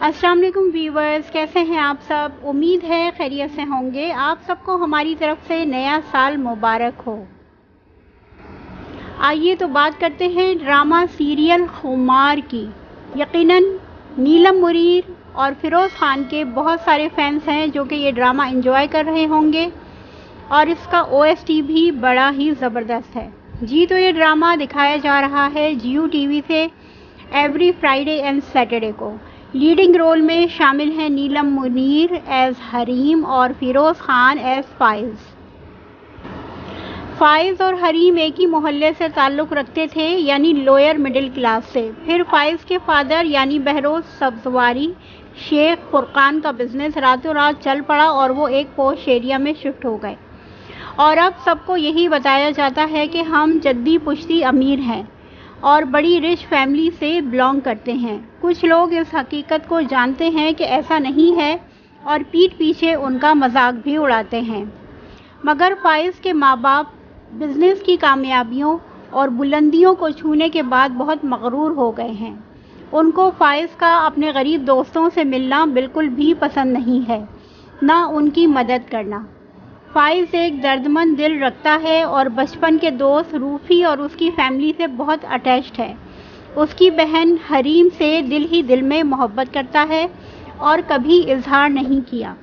अस्सलाम वालेकुम व्यूवर्स, कैसे हैं आप सब। उम्मीद है खैरियत से होंगे। आप सबको हमारी तरफ से नया साल मुबारक हो। आइए तो बात करते हैं ड्रामा सीरियल खुमार की। यकीनन नीलम मुनीर और फिरोज़ खान के बहुत सारे फैंस हैं जो कि ये ड्रामा एंजॉय कर रहे होंगे और इसका OST भी बड़ा ही ज़बरदस्त है। जी तो ये ड्रामा दिखाया जा रहा है जियो टीवी से एवरी फ्राइडे एंड सैटरडे को। लीडिंग रोल में शामिल हैं नीलम मुनीर एज हरीम और फिरोज़ खान एज फ़ाइज़ और हरीम एक ही मोहल्ले से ताल्लुक़ रखते थे, यानी लोअर मिडिल क्लास से। फिर फ़ाइज़ के फादर यानी बहरोज़ सब्ज़वारी शेख फुरकान का बिज़नेस रातों रात चल पड़ा और वो एक पॉश एरिया में शिफ्ट हो गए। और अब सबको यही बताया जाता है कि हम जद्दी पुश्ती अमीर हैं और बड़ी रिच फैमिली से बिलोंग करते हैं। कुछ लोग इस हकीकत को जानते हैं कि ऐसा नहीं है और पीठ पीछे उनका मजाक भी उड़ाते हैं। मगर फ़ाइज़ के माँ बाप बिज़नेस की कामयाबियों और बुलंदियों को छूने के बाद बहुत मगरूर हो गए हैं। उनको फ़ाइज़ का अपने गरीब दोस्तों से मिलना बिल्कुल भी पसंद नहीं है, ना उनकी मदद करना। फ़ाइज़ एक दर्दमंद दिल रखता है और बचपन के दोस्त रूफ़ी और उसकी फैमिली से बहुत अटैच्ड है। उसकी बहन हरीम से दिल ही दिल में मोहब्बत करता है और कभी इजहार नहीं किया।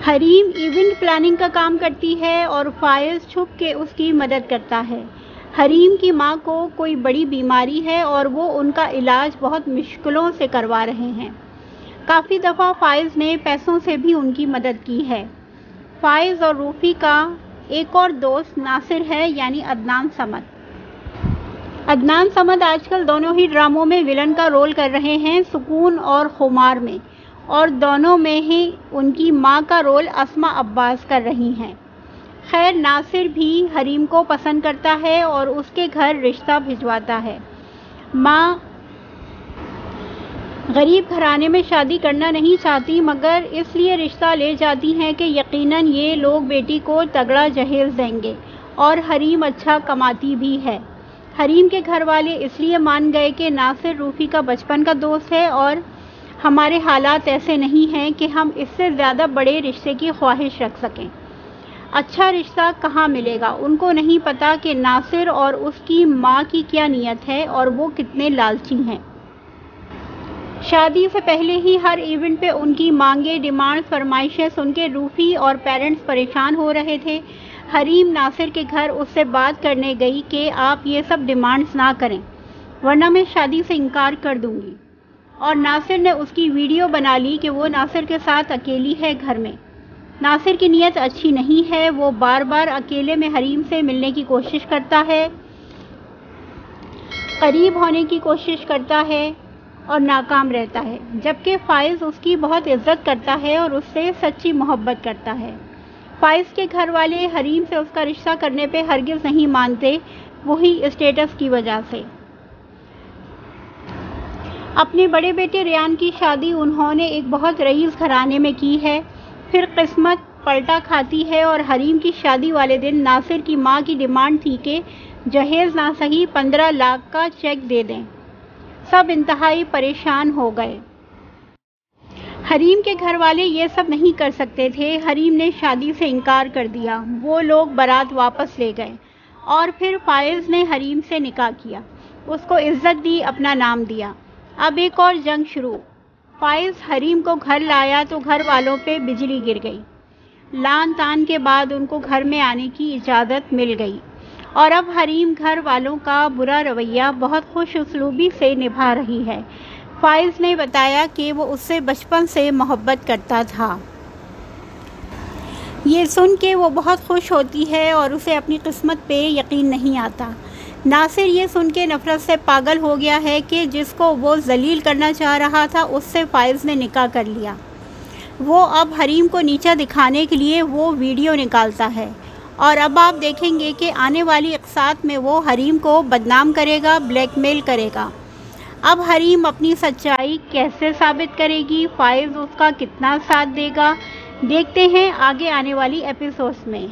हरीम इवेंट प्लानिंग का काम करती है और फ़ाइज़ छुप के उसकी मदद करता है। हरीम की माँ को कोई बड़ी बीमारी है और वो उनका इलाज बहुत मुश्किलों से करवा रहे हैं। काफ़ी दफ़ा फ़ाइज़ ने पैसों से भी उनकी मदद की है। फ़ाइज़ और रूफ़ी का एक और दोस्त नासिर है, यानी अदनान समद। अदनान समद आजकल दोनों ही ड्रामों में विलन का रोल कर रहे हैं, सुकून और खुमार में, और दोनों में ही उनकी माँ का रोल अस्मा अब्बास कर रही हैं। खैर, नासिर भी हरीम को पसंद करता है और उसके घर रिश्ता भिजवाता है। माँ गरीब घराने में शादी करना नहीं चाहती, मगर इसलिए रिश्ता ले जाती हैं कि यकीनन ये लोग बेटी को तगड़ा जहेज देंगे और हरीम अच्छा कमाती भी है। हरीम के घर वाले इसलिए मान गए कि नासिर रूफ़ी का बचपन का दोस्त है और हमारे हालात ऐसे नहीं हैं कि हम इससे ज़्यादा बड़े रिश्ते की ख्वाहिश रख सकें। अच्छा रिश्ता कहाँ मिलेगा, उनको नहीं पता कि नासिर और उसकी माँ की क्या नीयत है और वो कितने लालची हैं। शादी से पहले ही हर इवेंट पे उनकी मांगे, डिमांड्स, फरमाइशें सुन के रूफ़ी और पेरेंट्स परेशान हो रहे थे। हरीम नासिर के घर उससे बात करने गई कि आप ये सब डिमांड्स ना करें, वरना मैं शादी से इनकार कर दूंगी। और नासिर ने उसकी वीडियो बना ली कि वो नासिर के साथ अकेली है घर में। नासिर की नीयत अच्छी नहीं है, वो बार बार अकेले में हरीम से मिलने की कोशिश करता है, करीब होने की कोशिश करता है और नाकाम रहता है। जबकि फ़ाइज़ उसकी बहुत इज्जत करता है और उससे सच्ची मोहब्बत करता है। फ़ाइज़ के घर वाले हरीम से उसका रिश्ता करने पे हरगिज़ नहीं मानते, वही स्टेटस की वजह से। अपने बड़े बेटे रियान की शादी उन्होंने एक बहुत रईस घराने में की है। फिर किस्मत पलटा खाती है और हरीम की शादी वाले दिन नासिर की माँ की डिमांड थी कि जहेज़ ना सही 15 लाख का चेक दे दें। सब इंतहाई परेशान हो गए। हरीम के घर वाले ये सब नहीं कर सकते थे। हरीम ने शादी से इनकार कर दिया। वो लोग बारात वापस ले गए और फिर फ़ाइज़ ने हरीम से निकाह किया, उसको इज्जत दी, अपना नाम दिया। अब एक और जंग शुरू। फ़ाइज़ हरीम को घर लाया तो घर वालों पे बिजली गिर गई। लान तान के बाद उनको घर में आने की इजाज़त मिल गई और अब हरीम घर वालों का बुरा रवैया बहुत खुश उसलूबी से निभा रही है। फ़ाइज़ ने बताया कि वो उससे बचपन से मोहब्बत करता था। ये सुन के वो बहुत खुश होती है और उसे अपनी किस्मत पे यकीन नहीं आता। नासिर ये सुन के नफ़रत से पागल हो गया है कि जिसको वो जलील करना चाह रहा था उससे फ़ाइज़ ने निकाह कर लिया। वो अब हरीम को नीचा दिखाने के लिए वो वीडियो निकालता है और अब आप देखेंगे कि आने वाली अक़सात में वो हरीम को बदनाम करेगा, ब्लैकमेल करेगा। अब हरीम अपनी सच्चाई कैसे साबित करेगी, फ़ाइज़ उसका कितना साथ देगा, देखते हैं आगे आने वाली एपिसोड्स में।